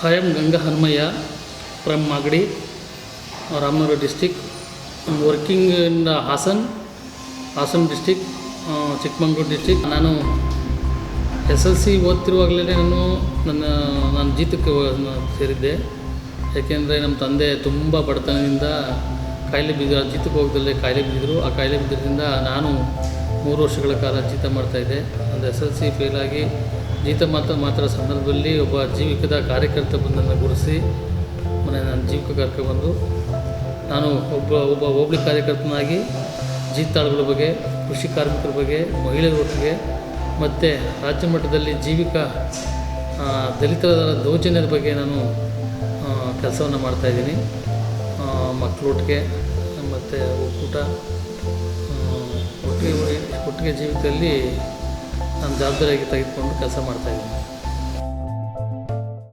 I am Ganga Harmaya from Magadi, Ramnagar district. I am working in Hassan district, Chikmagalur district. ನಾನು SLC ಓದ್ತಿರುವಾಗಲೇ ನಾನು ಜೀತಕ್ಕೆ ಸೇರಿದ್ದೆ. ಯಾಕೆಂದರೆ ನಮ್ಮ ತಂದೆ ತುಂಬ ಬಡತನದಿಂದ ಕಾಯಿಲೆ ಬಿದ್ದ ಜೀತಕ್ಕೆ ಹೋಗದಲ್ಲೇ ಕಾಯಿಲೆ ಬಿದ್ದಿದ್ರು. ಆ ಕಾಯಿಲೆ ಬಿದ್ದಿದ್ದರಿಂದ ನಾನು 3 ವರ್ಷಗಳ ಕಾಲ ಜೀತ ಮಾಡ್ತಾಯಿದ್ದೆ. ಒಂದು SLC ಫೇಲಾಗಿ ಜೀತ ಮಾತ್ರ ಸಂದರ್ಭದಲ್ಲಿ ಒಬ್ಬ ಜೀವಿಕದ ಕಾರ್ಯಕರ್ತ ಬಂದನ್ನು ಗುರುತಿಸಿ ನನ್ನ ಜೀವಿಕ ಕರ್ಕೊಬಂದು ನಾನು ಒಬ್ಬ ಹೋಬಳಿ ಕಾರ್ಯಕರ್ತನಾಗಿ ಜೀತಾಳುಗಳ ಬಗ್ಗೆ, ಕೃಷಿ ಕಾರ್ಮಿಕರ ಬಗ್ಗೆ, ಮಹಿಳೆಯರ ಬಗ್ಗೆ ಮತ್ತು ರಾಜ್ಯ ಮಟ್ಟದಲ್ಲಿ ಜೀವಿಕ ದಲಿತರ ದೌರ್ಜನ್ಯದ ಬಗ್ಗೆ ನಾನು ಕೆಲಸವನ್ನು ಮಾಡ್ತಾಯಿದ್ದೀನಿ. ಮಕ್ಕಳೊಟ್ಟಿಗೆ ಮತ್ತು ಒಟ್ಟಿಗೆ ಜೀವಿತದಲ್ಲಿ ನಾನು ಜವಾಬ್ದಾರಿಯಾಗಿ ತೆಗೆದುಕೊಂಡು ಕೆಲಸ ಮಾಡ್ತಾಯಿದ್ದೀನಿ.